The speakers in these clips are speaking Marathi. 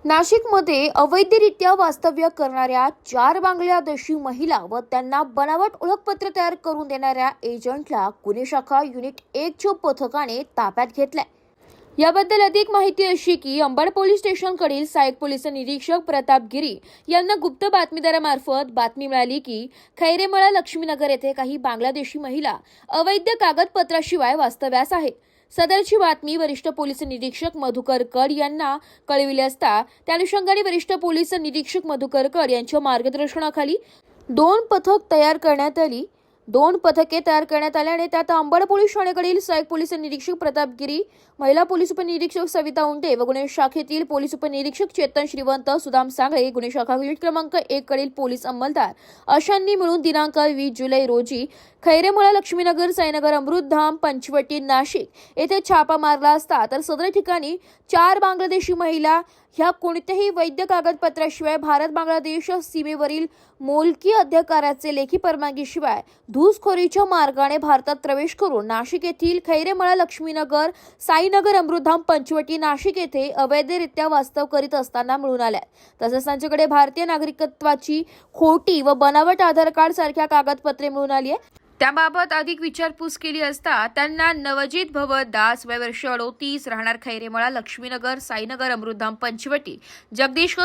नाशिकमध्ये अवैधरित्या वास्तव्य करणाऱ्या 4 बांगलादेशी महिला व त्यांना बनावट ओळखपत्र तयार करून देणाऱ्या एजंटला गुन्हे शाखा युनिट 1च्या पथकाने ताब्यात घेतलाय। याबद्दल अधिक माहिती अशी की अंबड पोलीस स्टेशनकडील सहाय्यक पोलीस निरीक्षक प्रताप गिरी यांना गुप्त बातमीदारामार्फत बातमी मिळाली की खैरेमळा लक्ष्मीनगर येथे काही बांगलादेशी महिला अवैध कागदपत्राशिवाय वास्तव्यास आहेत। सदरची बातमी वरिष्ठ पोलीस निरीक्षक मधुकर कड यांना कळविली असता त्या अनुषंगाने वरिष्ठ पोलीस निरीक्षक मधुकर कड यांच्या मार्गदर्शनाखाली 2 पथक तयार करण्यात आली। 2 पथके तयार करण्यात आल्याने त्यात अंबड पोलीस ठाण्याकडील सहाय्यक पोलीस निरीक्षक प्रताप गिरी, महिला पोलीस उपनिरीक्षक सविता उंटे व गुन्हे शाखेतील पोलीस उपनिरीक्षक चेतन श्रीवंत, सुदाम सांगळे, गुन्हे शाखा युनिट क्रमांक 1 कडील पोलीस अंमलदार अशांनी मिळून दिनांक 20 जुलै रोजी खैरेमळा लक्ष्मीनगर, साईनगर, अमृतधाम, पंचवटी, नाशिक येथे छापा मारला असता तर सदर ठिकाणी 4 बांगलादेशी महिला ह्या कोणत्याही वैध कागदपत्राशिवाय भारत बांगलादेश सीमेवरील मोलकी अधिकाऱ्याचे लेखी परवानगीशिवाय घुसखोरीच्या मार्गाने भारतात प्रवेश करून नाशिक येथील खैरेमळा लक्ष्मीनगर, साईनगर, अमृतधाम, पंचवटी, नाशिक येथे अवैधरित्या वास्तव करीत असताना मिळून आल्या। तसेच त्यांच्याकडे भारतीय नागरिकत्वाची खोटी व बनावट आधार कार्ड सारख्या कागदपत्रे मिळून आली आहे। त्याबाबत अधिक विचारपूस केली असता त्यांना नवजीत भगवत दास, वय वर्ष 38, राहणार खैरेमळा लक्ष्मीनगर, साईनगर, अमृतधाम, पंचवटी, जगदीश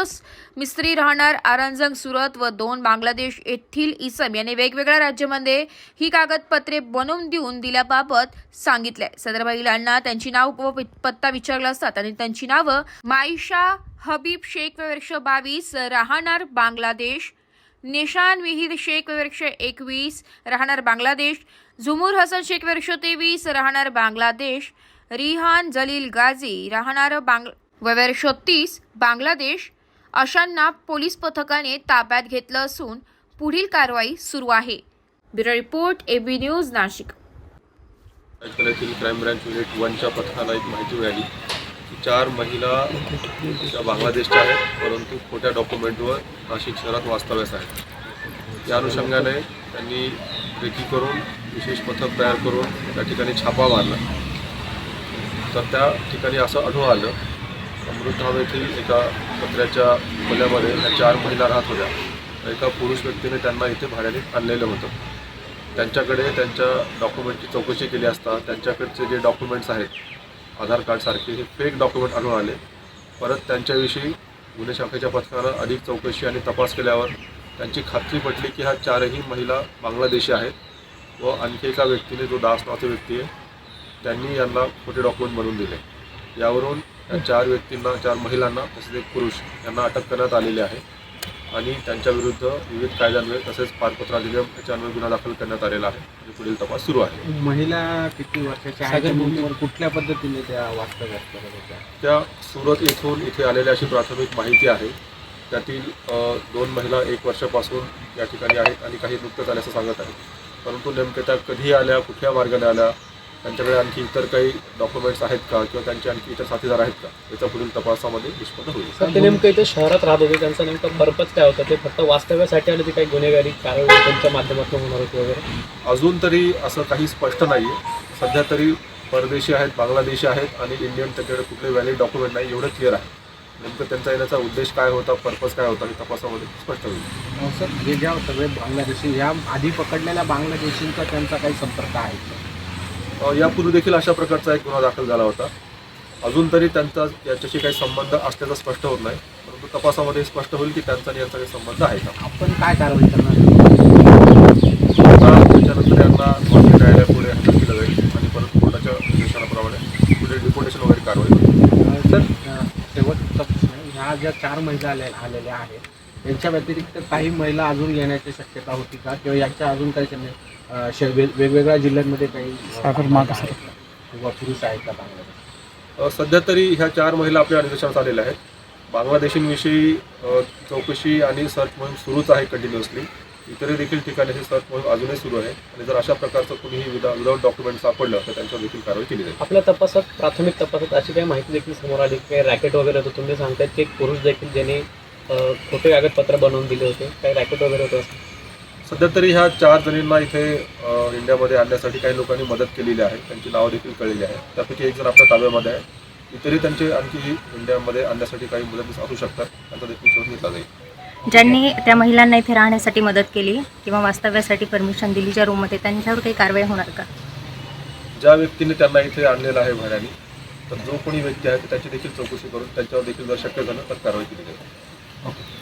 मिस्त्री, राहणार आरंजंग, सुरत व 2 बांगलादेश येथील इसम यांनी वेगवेगळ्या राज्यामध्ये ही कागदपत्रे बनवून देऊन दिल्याबाबत सांगितले। सदर महिलांना त्यांची नाव व पत्ता विचारला असता त्यांनी त्यांची नावं माईशा हबीब शेख, वय वर्ष 22, राहणार बांगलादेश, निशान विहीद शेख, वर्ष 21, राहणार बांगलादेश, झुमूर हसन शेख, वर्ष 23, राहणार बांगलादेश, रिहान जलील गाझी, राहणार वर्ष 30, बांगलादेश अशांना पोलीस पथकाने ताब्यात घेतलं असून पुढील कारवाई सुरू आहे। Bureau report, AB news, Nashik. Crime branch unit 1च्या पथकाला एक माहिती मिळाली की 4 महिला त्या बांगलादेशच्या आहेत, परंतु खोट्या डॉक्युमेंटवर नाशिक शहरात वास्तव्यास आहेत। या अनुषंगाने त्यांनी रेकी करून विशेष पथक तयार करून त्या ठिकाणी छापा मारला। तर त्या ठिकाणी असं आढळून आलं, अमृतधाम येथील एका पत्र्याच्या खोल्यामध्ये त्या 4 महिला राहत होत्या। एका पुरुष व्यक्तीने त्यांना इथे भाड्याने आणलेलं होतं। त्यांच्याकडे त्यांच्या डॉक्युमेंटची चौकशी केली असता त्यांच्याकडचे जे डॉक्युमेंट्स आहेत, आधार कार्ड सारखे, हे फेक डॉक्युमेंट आढळून आले। परत त्यांच्याविषयी गुन्हे शाखेच्या पथकानं अधिक चौकशी आणि तपास केल्यावर त्यांची खात्री पटली की ह्या 4ही महिला बांगलादेशी आहेत व आणखी एका व्यक्तीने, जो दास नावाचा व्यक्ती आहे, त्यांनी यांना खोटे डॉक्युमेंट बनवून दिले। यावरून या 4 व्यक्तींना, 4 महिलांना तसेच एक पुरुष यांना अटक करण्यात आलेली आहे आणि त्यांच्याविरुद्ध विविध कायद्यान्वये तसेच पारपत्र अधिनियम याच्यान्वये गुन्हा दाखल करण्यात आलेला आहे आणि पुढील तपास सुरू आहे। महिला किती वर्षाच्या आहेत, कुठल्या पद्धतीने त्या वास्तव्यात होत्या? त्या सुरत येथून इथे आलेल्या अशी प्राथमिक माहिती आहे। त्यातील 2 महिला 1 वर्षापासून या ठिकाणी आहेत आणि काही नुकतंच आल्याचं सांगत आहेत। परंतु नेमक्या त्या कधी आल्या, कुठल्या मार्गाने आल्या, त्यांच्याकडे आणखी इतर काही डॉक्युमेंट्स आहेत का किंवा त्यांचे आणखी इतर साथीदार आहेत का, याचा पुढील तपासामध्ये निष्पन्न होईल। ते नेमकं इथे शहरात राहत होते, त्यांचा नेमका पर्पज काय होता? ते फक्त वास्तव्यासाठी आले, ते काही गुन्हेगारी कारवाई त्यांच्या माध्यमातून होणार होती वगैरे? अजून तरी असं काही स्पष्ट नाही आहे। सध्या तरी परदेशी आहेत, बांगलादेशी आहेत आणि इंडियन, त्याच्याकडे कुठले व्हॅलिड डॉक्युमेंट नाही, एवढं क्लिअर आहे। नेमकं त्यांचा येण्याचा उद्देश काय होता, पर्पज काय होता, हे तपासामध्ये स्पष्ट होईल। सर, हे ज्या सगळे बांगलादेशी, या आधी पकडलेल्या बांगलादेशींचा त्यांचा काही संपर्क आहे का? यापूर्वी देखील अशा प्रकारचा एक गुन्हा दाखल झाला होता। अजून तरी त्यांचा याच्याशी काही संबंध असल्याचं स्पष्ट होत नाही, परंतु तपासामध्ये स्पष्ट होईल की त्यांचा आणि यांचा काही संबंध आहे का। आपण काय कारवाई करणार? त्याच्यानंतर यांना गुवाहाटी न्यायालयापुढे हजर केलं जाईल आणि परत कोर्टाच्या निर्देशनाप्रमाणे पुढे डिपोटेशन वगैरे कारवाई होईल। सर, शेवटचा प्रश्न, ह्या ज्या 4 महिला आलेल्या आहेत, यांच्या व्यतिरिक्त काही महिला अजून येण्याची शक्यता होती का, किंवा याच्या अजून काही त्यांनी वेगवेगळ्या जिल्ह्यांमध्ये काही किंवा पुरुष आहेत का बांगलादेश? सध्या तरी ह्या 4 महिला आपल्या निदर्शनास आलेल्या आहेत। बांगलादेशींविषयी चौकशी आणि सर्च मोहीम सुरूच आहे कंटिन्युअसली। इतरही देखील ठिकाणी ही सर्च मोहीम अजूनही सुरू आहे आणि जर अशा प्रकारचं कुणीही विदाउट डॉक्युमेंट सापडलं तर त्यांच्यावर देखील कारवाई केली जाईल। आपल्या तपासात, प्राथमिक तपासात अशी काही माहिती देखील समोर आली की रॅकेट वगैरे होतं? तुम्ही सांगतायत की एक पुरुष देखील ज्यांनी खोटे कागदपत्र बनवून दिले होते, काही रॅकेट वगैरे होतं? सध्या तरी ह्या 4 जणींना इथे इंडियामध्ये आणण्यासाठी काही लोकांनी मदत केलेली आहे, त्यांची नावं देखील कळलेली आहे। त्यापैकी एक जण आपल्या ताब्यामध्ये आहे इतरही त्यांचे आणखी इंडियामध्ये आणण्यासाठी काही मदत असू शकतात, त्यांचा देखील शोध घेतला जाईल. ज्यांनी त्या महिलांना इथे राहण्यासाठी मदत केली किंवा वास्तव्यासाठी परमिशन दिली ज्या रूममध्ये, त्यांच्यावर काही कारवाई होणार का? ज्या व्यक्तीने त्यांना इथे आणलेलं आहे भाड्याने, तर जो कोणी व्यक्ती आहे त्याची देखील चौकशी करून त्यांच्यावर देखील जर शक्य झालं तर कारवाई केली जाईल. ओके.